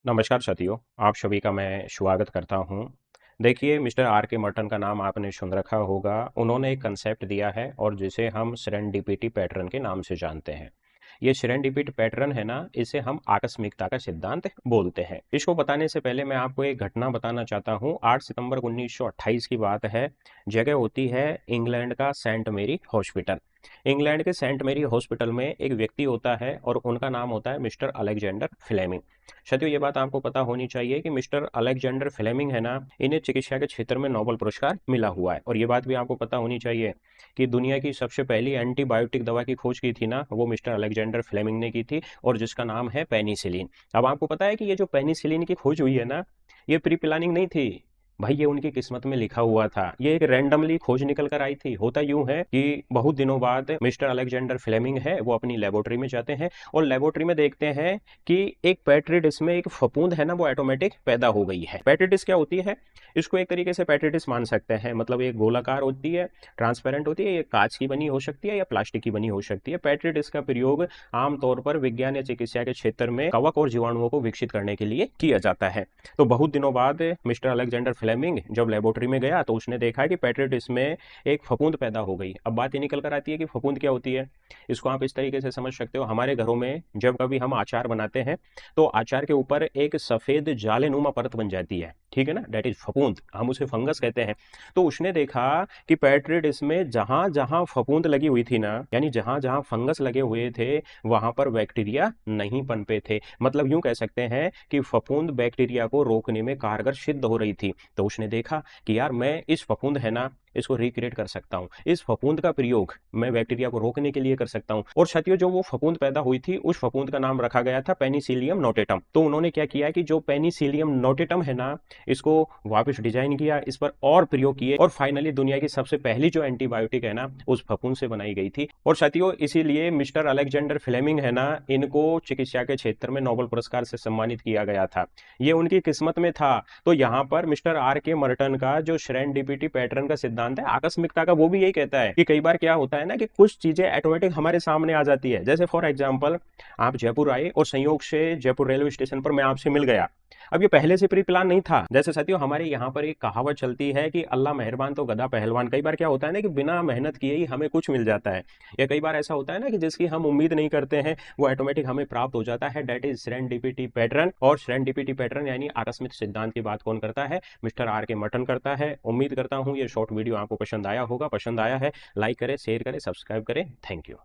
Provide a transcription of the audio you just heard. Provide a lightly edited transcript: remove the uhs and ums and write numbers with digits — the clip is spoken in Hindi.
नमस्कार साथियों, आप सभी का मैं स्वागत करता हूँ। देखिए, मिस्टर आर के मर्टन का नाम आपने सुन रखा होगा। उन्होंने एक कंसेप्ट दिया है और जिसे हम सेरेंडिपिटी पैटर्न के नाम से जानते हैं। ये सेरेंडिपिटी पैटर्न है ना, इसे हम आकस्मिकता का सिद्धांत बोलते हैं। इसको बताने से पहले मैं आपको एक घटना बताना चाहता हूँ। 8 सितंबर 1928 की बात है। जगह होती है इंग्लैंड का सेंट मेरी हॉस्पिटल। इंग्लैंड के सेंट मेरी हॉस्पिटल में एक व्यक्ति होता है और उनका नाम होता है मिस्टर अलेक्जेंडर फ्लेमिंग। साथियों, ये बात आपको पता होनी चाहिए कि मिस्टर अलेक्जेंडर फ्लेमिंग है ना, इन्हें चिकित्सा के क्षेत्र में नोबेल पुरस्कार मिला हुआ है। और ये बात भी आपको पता होनी चाहिए कि दुनिया की सबसे पहली एंटीबायोटिक दवा की खोज की थी ना, वो मिस्टर अलेक्जेंडर फ्लेमिंग ने की थी और जिसका नाम है पेनिसिलिन। अब आपको पता है कि ये जो पेनिसिलिन की खोज हुई है ना, ये प्री प्लानिंग नहीं थी भाई, ये उनकी किस्मत में लिखा हुआ था। ये एक रैंडमली खोज निकल कर आई थी। होता यूं है कि बहुत दिनों बाद मिस्टर अलेक्जेंडर फ्लेमिंग है, वो अपनी लेबोरेटरी में जाते हैं और लेबोरेटरी में देखते हैं कि एक पेट्री डिश में एक फफूंद है ना, वो ऑटोमेटिक पैदा हो गई है। पेट्री डिश क्या होती है? इसको एक तरीके से पेट्री डिश मान सकते हैं। मतलब एक गोलाकार होती है, ट्रांसपेरेंट होती है, ये कांच की बनी हो सकती है या प्लास्टिक की बनी हो सकती है। पेट्री डिश का प्रयोग आमतौर पर विज्ञान या चिकित्सा के क्षेत्र में कवक और जीवाणुओं को विकसित करने के लिए किया जाता है। तो बहुत दिनों बाद मिस्टर अलेक्जेंडर फ्लेमिंग जब लेबोरेटरी में गया तो उसने देखा कि पेट्री डिश में एक फफूंद पैदा हो गई। अब बात ये निकल कर आती है कि फफूंद क्या होती है। इसको आप इस तरीके से समझ सकते हो, हमारे घरों में जब कभी हम अचार बनाते हैं तो अचार के ऊपर एक सफेद जालेनुमा परत बन जाती है, ठीक है ना, डेट इज फफूंद, हम उसे फंगस कहते हैं। तो उसने देखा कि पेट्री डिश में जहां जहां फफूंद लगी हुई थी ना, यानी जहां जहां फंगस लगे हुए थे, वहां पर बैक्टीरिया नहीं पनपे थे। मतलब यूं कह सकते हैं कि फफूंद बैक्टीरिया को रोकने में कारगर सिद्ध हो रही थी। तो उसने देखा कि यार, मैं इस फफूंद है ना, इसको रिक्रिएट कर सकता हूँ। इस फफूंद का प्रयोग मैं बैक्टीरिया को रोकने के लिए कर सकता हूँ। और साथियों, जो वो फफूंद पैदा हुई थी, उस फफूंद का नाम रखा गया था पेनिसिलियम नोटेटम। तो उन्होंने क्या किया कि जो पेनिसिलियम नोटेटम है ना, इसको वापस डिजाइन किया, इस पर और प्रयोग किए और फाइनली दुनिया की सबसे पहली जो एंटीबायोटिक है ना, उस फफूंद से बनाई गई थी। और साथियों, इसीलिए मिस्टर अलेक्जेंडर फ्लेमिंग है ना, इनको चिकित्सा के क्षेत्र में नोबेल पुरस्कार से सम्मानित किया गया था। ये उनकी किस्मत में था। तो यहाँ पर मिस्टर आर के मर्टन का जो सेरेंडिपिटी पैटर्न का सिद्धांत है आकस्मिकता का, वो भी यही कहता है कि कई बार क्या होता है ना कि कुछ चीजें ऑटोमेटिक हमारे सामने आ जाती है। जैसे फॉर एग्जांपल, आप जयपुर आए और संयोग से जयपुर रेलवे स्टेशन पर मैं आपसे मिल गया। अब ये पहले से प्री प्लान नहीं था। जैसे साथियों, हमारे यहाँ पर एक कहावत चलती है कि अल्लाह मेहरबान तो गधा पहलवान। कई बार क्या होता है ना कि बिना मेहनत किए ही हमें कुछ मिल जाता है, या कई बार ऐसा होता है ना कि जिसकी हम उम्मीद नहीं करते हैं वो ऑटोमेटिक हमें प्राप्त हो जाता है। That is serendipity pattern. और सेरेंडिपिटी पैटर्न यानी आकस्मिक सिद्धांत की बात कौन करता है? मिस्टर आर के मर्टन करता है। उम्मीद करता हूँ ये शॉर्ट वीडियो आपको पसंद आया होगा। पसंद आया है, लाइक करें, शेयर करें, सब्सक्राइब करें। Thank you.